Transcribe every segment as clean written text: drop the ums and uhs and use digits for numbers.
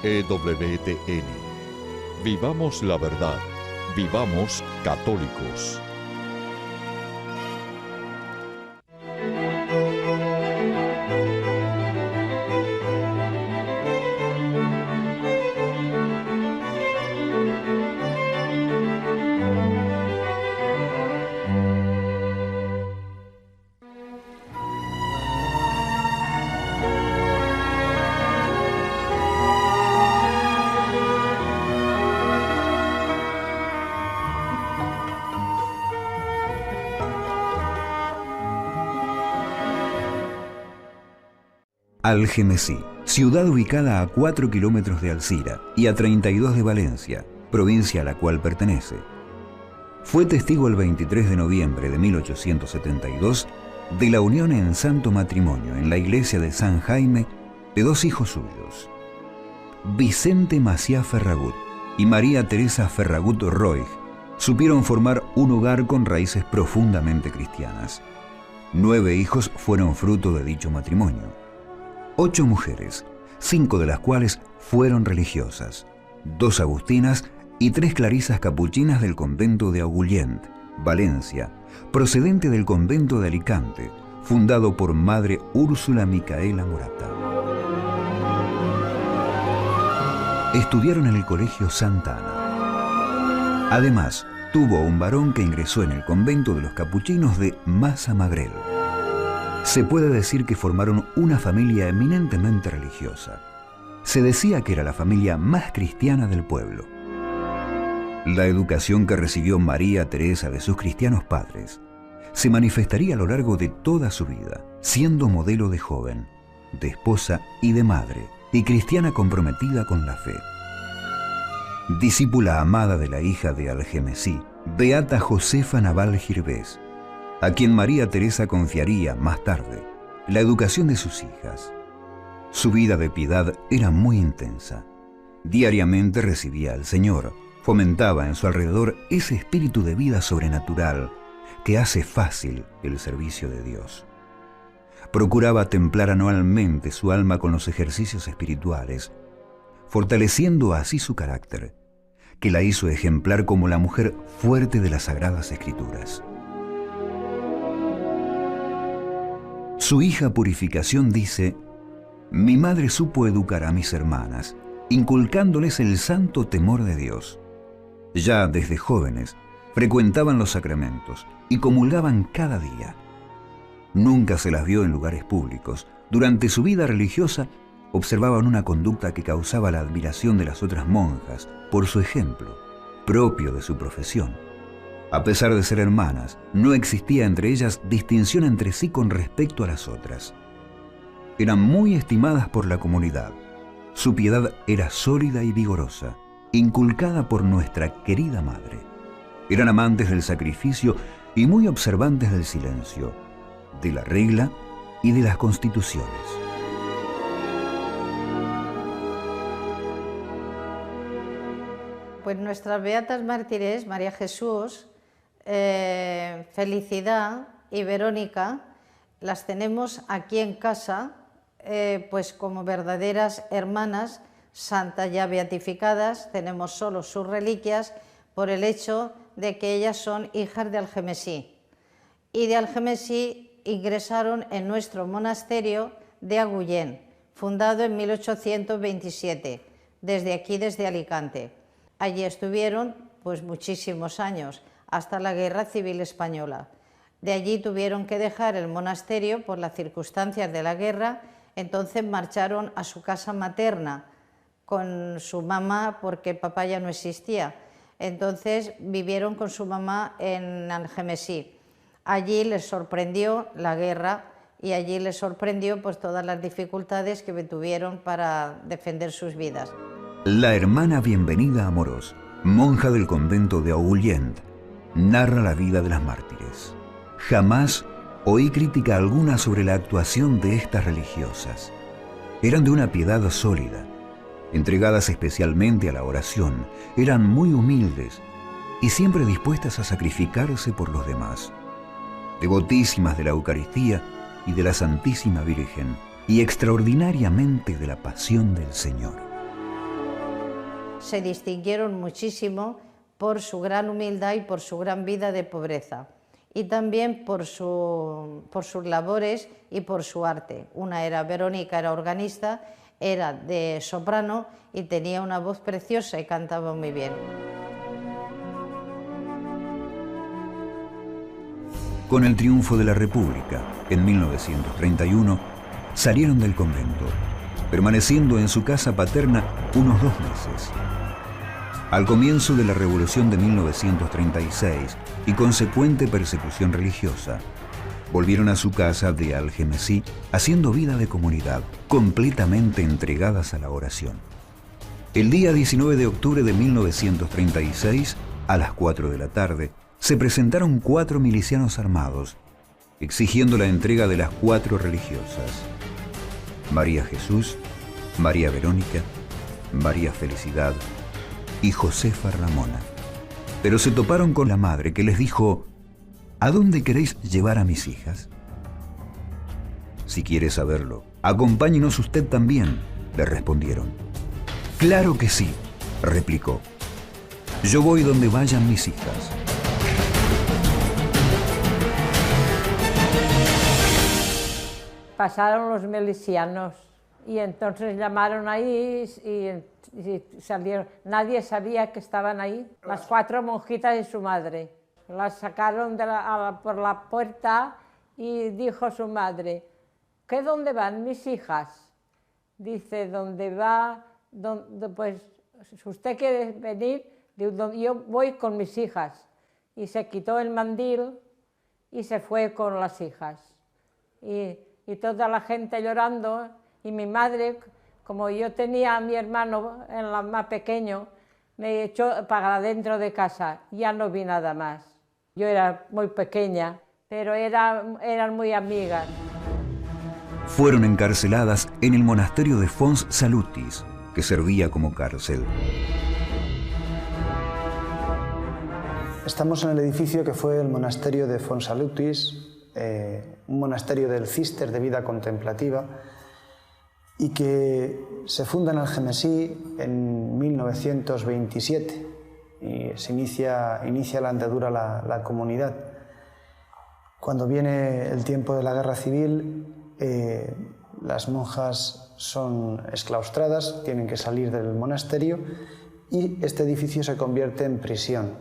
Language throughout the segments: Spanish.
EWTN. Vivamos la verdad. Vivamos católicos. Algemesí, ciudad ubicada a 4 kilómetros de Alcira y a 32 de Valencia, provincia a la cual pertenece. Fue testigo el 23 de noviembre de 1872 de la unión en santo matrimonio en la iglesia de San Jaime de dos hijos suyos, Vicente Maciá Ferragut y María Teresa Ferragut Roig. Supieron formar un hogar con raíces profundamente cristianas. 9 hijos fueron fruto de dicho matrimonio. 8 mujeres, 5 de las cuales fueron religiosas, 2 agustinas y 3 clarisas capuchinas del convento de Agullent, Valencia, procedente del convento de Alicante, fundado por Madre Úrsula Micaela Morata. Estudiaron en el Colegio Santa Ana. Además, tuvo un varón que ingresó en el convento de los capuchinos de Massamagrell. Se puede decir que formaron una familia eminentemente religiosa. Se decía que era la familia más cristiana del pueblo. La educación que recibió María Teresa de sus cristianos padres se manifestaría a lo largo de toda su vida, siendo modelo de joven, de esposa y de madre, y cristiana comprometida con la fe. Discípula amada de la hija de Algemesí, Beata Josefa Naval Girbés, a quien María Teresa confiaría más tarde la educación de sus hijas. Su vida de piedad era muy intensa. Diariamente recibía al Señor, fomentaba en su alrededor ese espíritu de vida sobrenatural que hace fácil el servicio de Dios. Procuraba templar anualmente su alma con los ejercicios espirituales, fortaleciendo así su carácter, que la hizo ejemplar como la mujer fuerte de las Sagradas Escrituras. Su hija Purificación dice: «Mi madre supo educar a mis hermanas, inculcándoles el santo temor de Dios. Ya desde jóvenes frecuentaban los sacramentos y comulgaban cada día. Nunca se las vio en lugares públicos. Durante su vida religiosa observaban una conducta que causaba la admiración de las otras monjas por su ejemplo, propio de su profesión. A pesar de ser hermanas, no existía entre ellas distinción entre sí con respecto a las otras. Eran muy estimadas por la comunidad. Su piedad era sólida y vigorosa, inculcada por nuestra querida madre. Eran amantes del sacrificio y muy observantes del silencio, de la regla y de las constituciones». Pues nuestras beatas mártires, María Jesús, Felicidad y Verónica, las tenemos aquí en casa, pues como verdaderas hermanas, santas ya beatificadas. Tenemos solo sus reliquias por el hecho de que ellas son hijas de Algemesí. Y de Algemesí ingresaron en nuestro monasterio de Agullent, fundado en 1827, desde aquí, desde Alicante. Allí estuvieron pues muchísimos años, hasta la Guerra Civil Española. De allí tuvieron que dejar el monasterio por las circunstancias de la guerra, entonces marcharon a su casa materna con su mamá porque papá ya no existía. Entonces vivieron con su mamá en Algemesí. Allí les sorprendió la guerra y allí les sorprendió pues todas las dificultades que tuvieron para defender sus vidas. La hermana Bienvenida Amorós, monja del convento de Agullent, narra la vida de las mártires. Jamás oí crítica alguna sobre la actuación de estas religiosas. Eran de una piedad sólida, entregadas especialmente a la oración, eran muy humildes y siempre dispuestas a sacrificarse por los demás. Devotísimas de la Eucaristía y de la Santísima Virgen, y extraordinariamente de la pasión del Señor. se distinguieron muchísimo por su gran humildad y por su gran vida de pobreza, y también por sus labores y por su arte. Una era Verónica, era organista, era de soprano y tenía una voz preciosa y cantaba muy bien. Con el triunfo de la República, en 1931, salieron del convento, permaneciendo en su casa paterna unos 2 meses. Al comienzo de la Revolución de 1936 y consecuente persecución religiosa, volvieron a su casa de Algemesí, haciendo vida de comunidad, completamente entregadas a la oración. El día 19 de octubre de 1936, a las 4 de la tarde, se presentaron 4 milicianos armados, exigiendo la entrega de las 4 religiosas: María Jesús, María Verónica, María Felicidad y Josefa Ramona. Pero se toparon con la madre, que les dijo: ¿a dónde queréis llevar a mis hijas? Si quiere saberlo, acompáñenos usted también, le respondieron. Claro que sí, replicó. Yo voy donde vayan mis hijas. Pasaron los milicianos y entonces llamaron ahí y salieron. Nadie sabía que estaban ahí. Las 4 monjitas y su madre. Las sacaron por la puerta y dijo su madre: ¿qué dónde van mis hijas? Dice: ¿dónde va? Pues si usted quiere venir, yo voy con mis hijas. Y se quitó el mandil y se fue con las hijas. Y toda la gente llorando, y mi madre, como yo tenía a mi hermano, en la más pequeño, me echó para adentro de casa, ya no vi nada más. Yo era muy pequeña, pero eran muy amigas. Fueron encarceladas en el monasterio de Fons Salutis, que servía como cárcel. Estamos en el edificio que fue el monasterio de Fons Salutis, un monasterio del Císter de vida contemplativa, y que se funda en Algemesí en 1927 y se inicia la andadura la comunidad. Cuando viene el tiempo de la guerra civil, las monjas son exclaustradas, tienen que salir del monasterio y este edificio se convierte en prisión.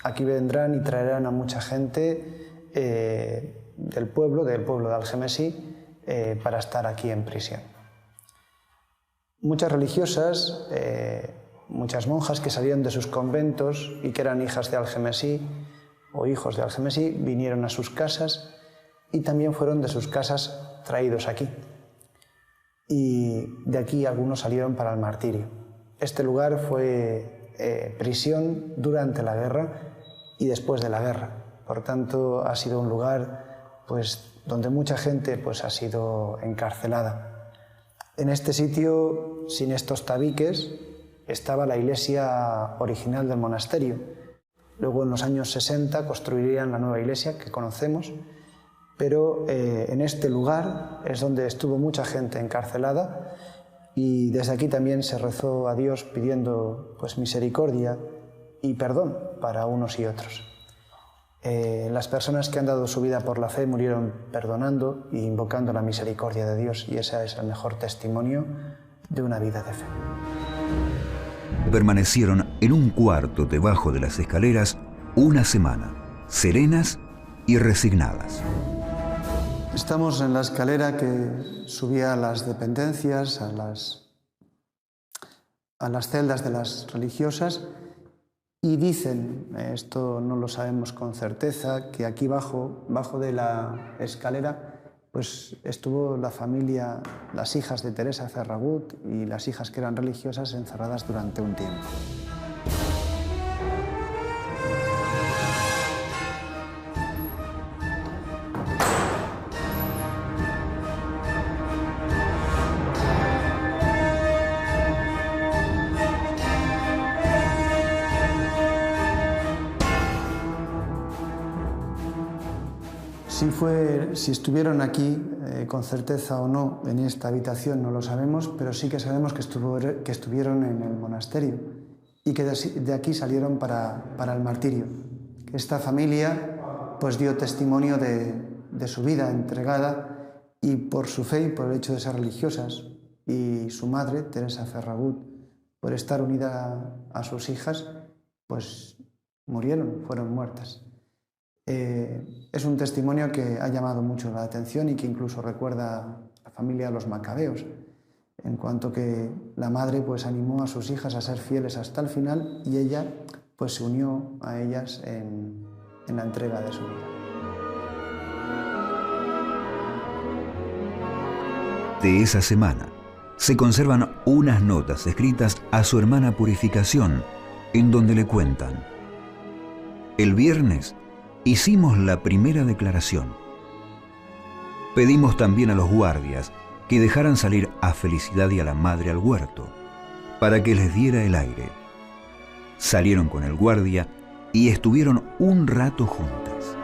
Aquí vendrán y traerán a mucha gente del pueblo de Algemesí para estar aquí en prisión. Muchas religiosas, muchas monjas que salieron de sus conventos y que eran hijas de Algemesí o hijos de Algemesí, vinieron a sus casas y también fueron de sus casas traídos aquí. Y de aquí algunos salieron para el martirio. Este lugar fue prisión durante la guerra y después de la guerra. Por tanto, ha sido un lugar donde mucha gente ha sido encarcelada. En este sitio, sin estos tabiques, estaba la iglesia original del monasterio. Luego, en los años 60, construirían la nueva iglesia que conocemos, pero en este lugar es donde estuvo mucha gente encarcelada y desde aquí también se rezó a Dios pidiendo misericordia y perdón para unos y otros. Las personas que han dado su vida por la fe murieron perdonando e invocando la misericordia de Dios, y ese es el mejor testimonio de una vida de fe. Permanecieron en un cuarto debajo de las escaleras una semana, serenas y resignadas. Estamos en la escalera que subía a las dependencias, a las celdas de las religiosas. Y dicen, esto no lo sabemos con certeza, que aquí bajo de la escalera estuvo la familia, las hijas de Teresa Ferragut y las hijas que eran religiosas encerradas durante un tiempo. Si estuvieron aquí con certeza o no en esta habitación no lo sabemos, pero sí que sabemos que estuvieron en el monasterio y que de aquí salieron para el martirio. Esta familia pues dio testimonio de su vida entregada y por su fe y por el hecho de ser religiosas, y su madre, Teresa Ferragut, por estar unida a sus hijas, pues fueron muertas. Es un testimonio que ha llamado mucho la atención y que incluso recuerda a la familia de los Macabeos, en cuanto que la madre pues animó a sus hijas a ser fieles hasta el final y ella pues se unió a ellas en la entrega de su vida. De esa semana se conservan unas notas escritas a su hermana Purificación, en donde le cuentan: el viernes hicimos la primera declaración. Pedimos también a los guardias que dejaran salir a Felicidad y a la madre al huerto, para que les diera el aire. Salieron con el guardia y estuvieron un rato juntas.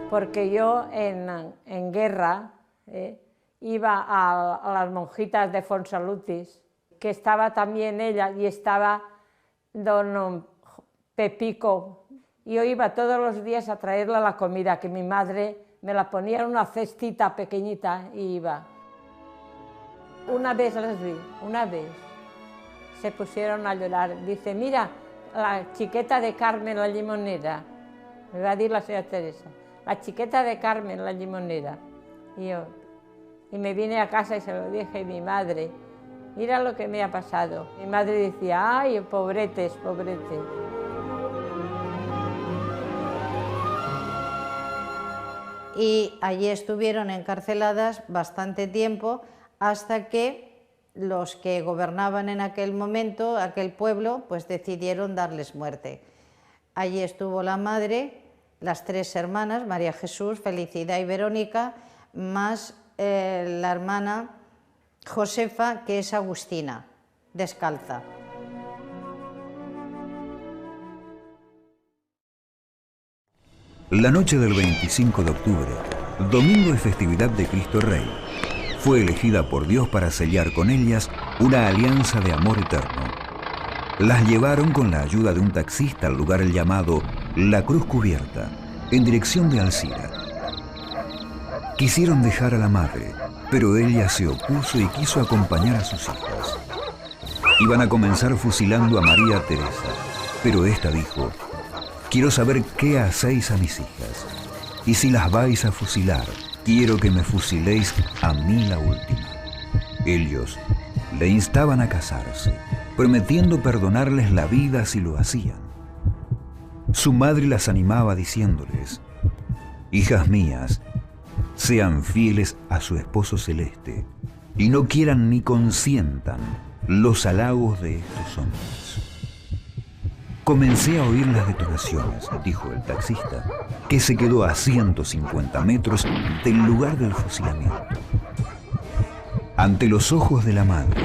Porque yo en guerra iba a las monjitas de Fonsalutis, que estaba también ella, y estaba don Pepico. Yo iba todos los días a traerle la comida, que mi madre me la ponía en una cestita pequeñita y iba. Una vez les vi, una vez, se pusieron a llorar. Dice, mira, la chiqueta de Carmen la limonera, me va a decir la señora Teresa, la chiqueta de Carmen la limonera. Y me vine a casa y se lo dije a mi madre, mira lo que me ha pasado. Mi madre decía, ay, pobretes, pobretes. Y allí estuvieron encarceladas bastante tiempo hasta que los que gobernaban en aquel momento, aquel pueblo, pues decidieron darles muerte. Allí estuvo la madre, las tres hermanas, María Jesús, Felicidad y Verónica, más la hermana Josefa, que es Agustina, descalza. La noche del 25 de octubre, domingo de festividad de Cristo Rey, fue elegida por Dios para sellar con ellas una alianza de amor eterno. Las llevaron con la ayuda de un taxista al lugar llamado La Cruz Cubierta, en dirección de Alcira. Quisieron dejar a la madre, pero ella se opuso y quiso acompañar a sus hijas. Iban a comenzar fusilando a María Teresa, pero esta dijo: quiero saber qué hacéis a mis hijas, y si las vais a fusilar, quiero que me fusiléis a mí la última. Ellos le instaban a casarse, prometiendo perdonarles la vida si lo hacían. Su madre las animaba diciéndoles: hijas mías, sean fieles a su esposo celeste y no quieran ni consientan los halagos de estos hombres. Comencé a oír las detonaciones, dijo el taxista, que se quedó a 150 metros del lugar del fusilamiento. Ante los ojos de la madre,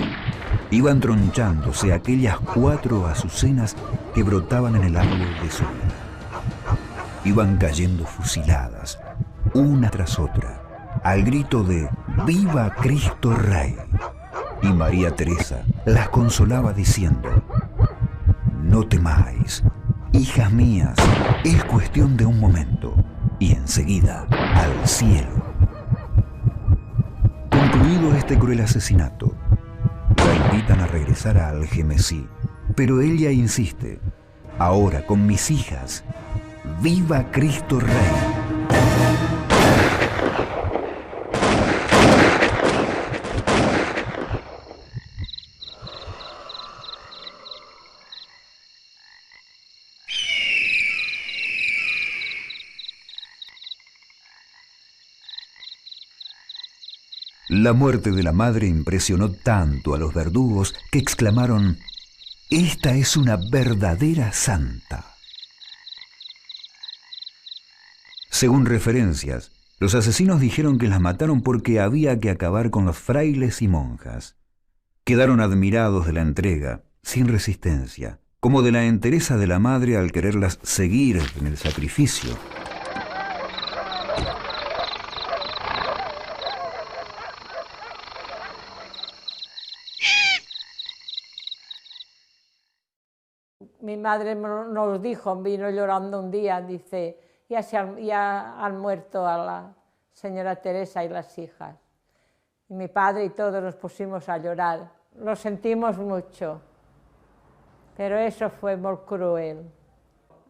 iban tronchándose aquellas 4 azucenas que brotaban en el árbol de su vida. Iban cayendo fusiladas, una tras otra, al grito de ¡Viva Cristo Rey! Y María Teresa las consolaba diciendo: no temáis, hijas mías, es cuestión de un momento, y enseguida al cielo. Concluido este cruel asesinato, la invitan a regresar a Algemesí, pero ella insiste: ahora con mis hijas, ¡viva Cristo Rey! La muerte de la madre impresionó tanto a los verdugos que exclamaron: ¡esta es una verdadera santa! Según referencias, los asesinos dijeron que las mataron porque había que acabar con los frailes y monjas. Quedaron admirados de la entrega, sin resistencia, como de la entereza de la madre al quererlas seguir en el sacrificio. Mi madre nos lo dijo, vino llorando un día, dice, ya han muerto a la señora Teresa y las hijas. Y mi padre y todos nos pusimos a llorar. Lo sentimos mucho, pero eso fue muy cruel.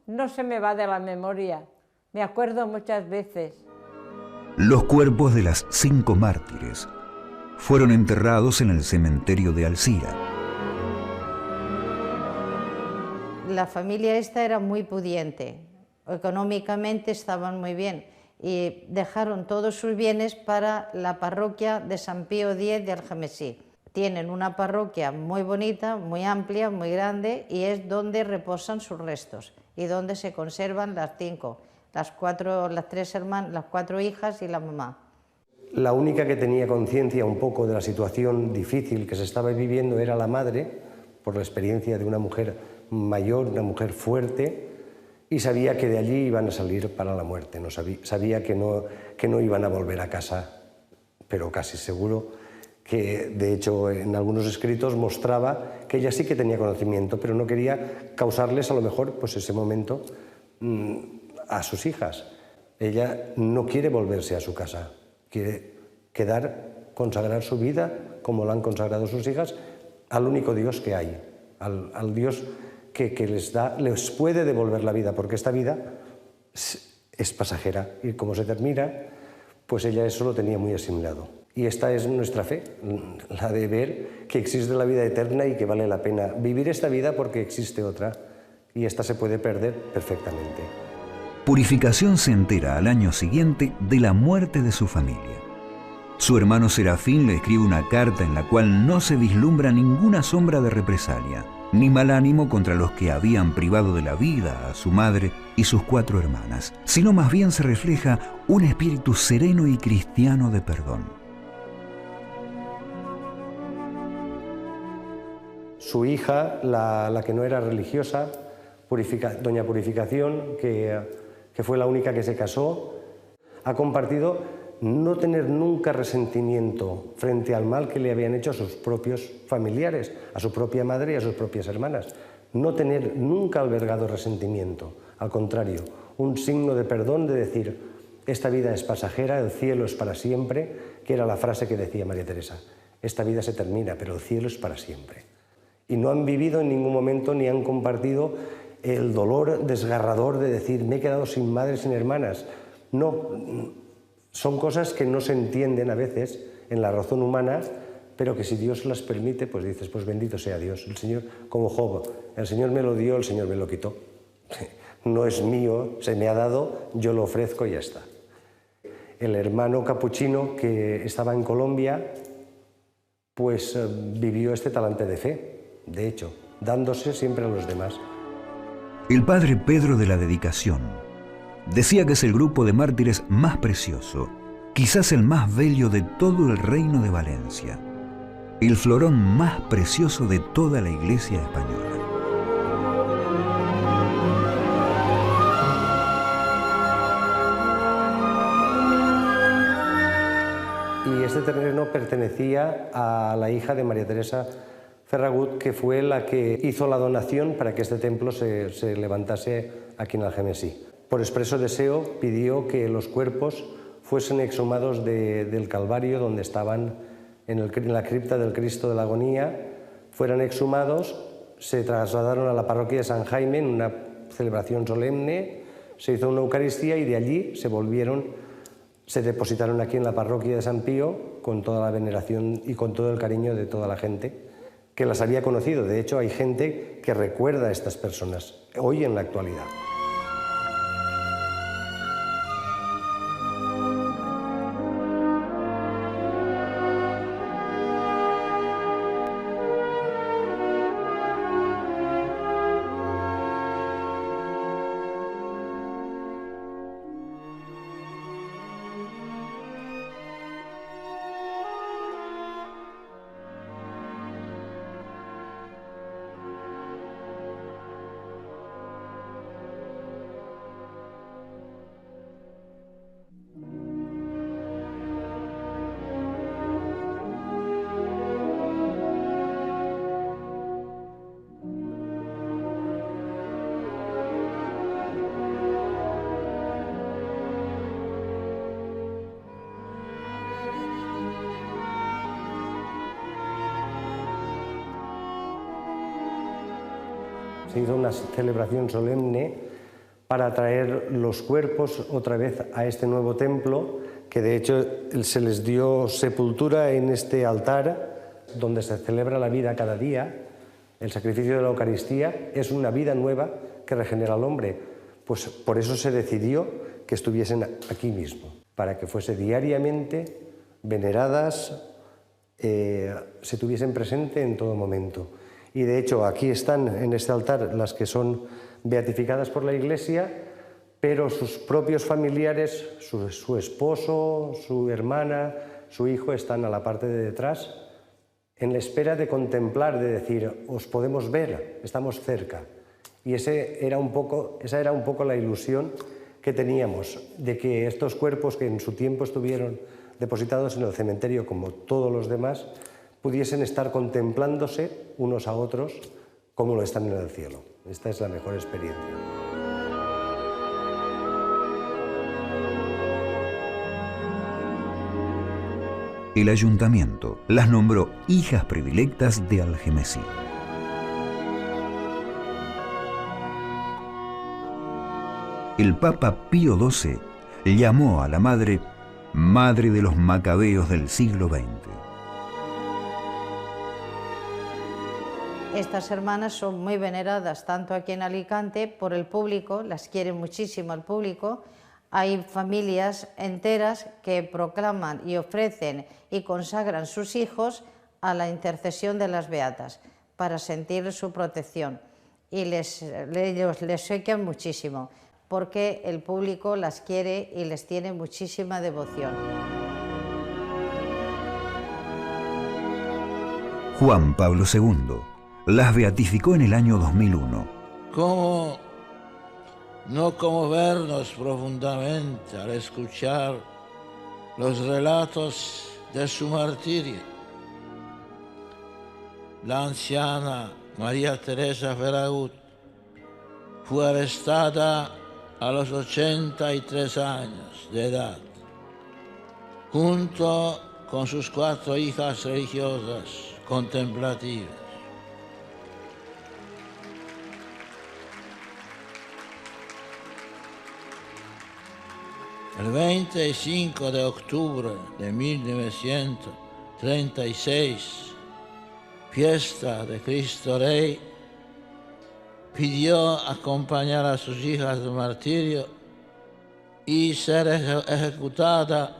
No se me va de la memoria, me acuerdo muchas veces. Los cuerpos de las 5 mártires fueron enterrados en el cementerio de Alcira. La familia esta era muy pudiente, económicamente estaban muy bien y dejaron todos sus bienes para la parroquia de San Pío X de Algemesí. Tienen una parroquia muy bonita, muy amplia, muy grande y es donde reposan sus restos y donde se conservan las 5, las 3 hermanas, las 4 hijas y la mamá. La única que tenía conciencia un poco de la situación difícil que se estaba viviendo era la madre, por la experiencia de una mujer mayor, una mujer fuerte, y sabía que de allí iban a salir para la muerte. No sabía que no iban a volver a casa, pero casi seguro que, de hecho, en algunos escritos mostraba que ella sí que tenía conocimiento, pero no quería causarles a lo mejor pues ese momento a sus hijas. Ella no quiere volverse a su casa, quiere consagrar su vida, como la han consagrado sus hijas, al único Dios que hay, al Dios que les puede devolver la vida, porque esta vida es pasajera y como se termina, pues ella eso lo tenía muy asimilado. Y esta es nuestra fe, la de ver que existe la vida eterna y que vale la pena vivir esta vida porque existe otra y esta se puede perder perfectamente. Purificación se entera al año siguiente de la muerte de su familia. Su hermano Serafín le escribe una carta en la cual no se vislumbra ninguna sombra de represalia, ni mal ánimo contra los que habían privado de la vida a su madre y sus 4 hermanas, sino más bien se refleja un espíritu sereno y cristiano de perdón. Su hija, la que no era religiosa, doña Purificación, que fue la única que se casó, ha compartido no tener nunca resentimiento frente al mal que le habían hecho a sus propios familiares, a su propia madre y a sus propias hermanas. No tener nunca albergado resentimiento, al contrario, un signo de perdón, de decir, esta vida es pasajera, el cielo es para siempre, que era la frase que decía María Teresa. Esta vida se termina, pero el cielo es para siempre. Y no han vivido en ningún momento ni han compartido el dolor desgarrador de decir, me he quedado sin madre, sin hermanas. No. Son cosas que no se entienden a veces en la razón humana, pero que si Dios las permite, pues dices, pues bendito sea Dios. El Señor, como Job, el Señor me lo dio, el Señor me lo quitó. No es mío, se me ha dado, yo lo ofrezco y ya está. El hermano capuchino que estaba en Colombia, pues vivió este talante de fe, de hecho, dándose siempre a los demás. El padre Pedro de la Dedicación decía que es el grupo de mártires más precioso, quizás el más bello de todo el reino de Valencia, el florón más precioso de toda la Iglesia española. Y este terreno pertenecía a la hija de María Teresa Ferragut, que fue la que hizo la donación para que este templo se levantase aquí en Algemesí. Por expreso deseo pidió que los cuerpos fuesen exhumados del Calvario, donde estaban en la cripta del Cristo de la Agonía, fueran exhumados, se trasladaron a la parroquia de San Jaime en una celebración solemne, se hizo una Eucaristía y de allí se depositaron aquí en la parroquia de San Pío con toda la veneración y con todo el cariño de toda la gente que las había conocido. De hecho, hay gente que recuerda a estas personas hoy en la actualidad. se hizo una celebración solemne para traer los cuerpos otra vez a este nuevo templo, que de hecho se les dio sepultura en este altar donde se celebra la vida cada día. El sacrificio de la Eucaristía es una vida nueva que regenera al hombre. Pues por eso se decidió que estuviesen aquí mismo, para que fuese diariamente veneradas, se tuviesen presente en todo momento. Y de hecho aquí están en este altar las que son beatificadas por la Iglesia, pero sus propios familiares, su esposo, su hermana, su hijo, están a la parte de detrás, en la espera de contemplar, de decir, os podemos ver, estamos cerca. Y esa era un poco la ilusión que teníamos, de que estos cuerpos que en su tiempo estuvieron depositados en el cementerio como todos los demás, pudiesen estar contemplándose unos a otros como lo están en el cielo. Esta es la mejor experiencia. El ayuntamiento las nombró hijas predilectas de Algemesí. El Papa Pío XII llamó a la madre Madre de los Macabeos del siglo XX. Estas hermanas son muy veneradas tanto aquí en Alicante por el público, las quiere muchísimo el público. Hay familias enteras que proclaman y ofrecen y consagran sus hijos a la intercesión de las beatas para sentir su protección, y ellos les obsequian muchísimo porque el público las quiere y les tiene muchísima devoción. Juan Pablo II las beatificó en el año 2001. ¿Cómo no conmovernos profundamente al escuchar los relatos de su martirio? La anciana María Teresa Ferragut fue arrestada a los 83 años de edad, junto con sus 4 hijas religiosas contemplativas. El 25 de octubre de 1936, fiesta de Cristo Rey, pidió acompañar a sus hijas al martirio y ser ejecutada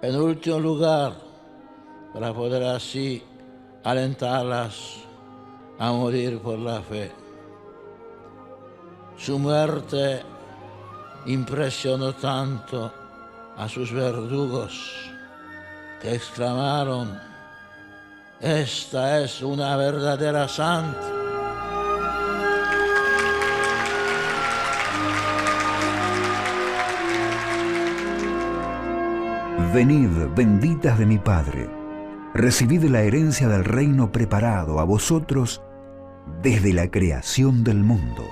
en último lugar para poder así alentarlas a morir por la fe. Su muerte impresionó tanto a sus verdugos que exclamaron: «Esta es una verdadera santa». Venid, benditas de mi Padre, recibid la herencia del reino preparado a vosotros desde la creación del mundo.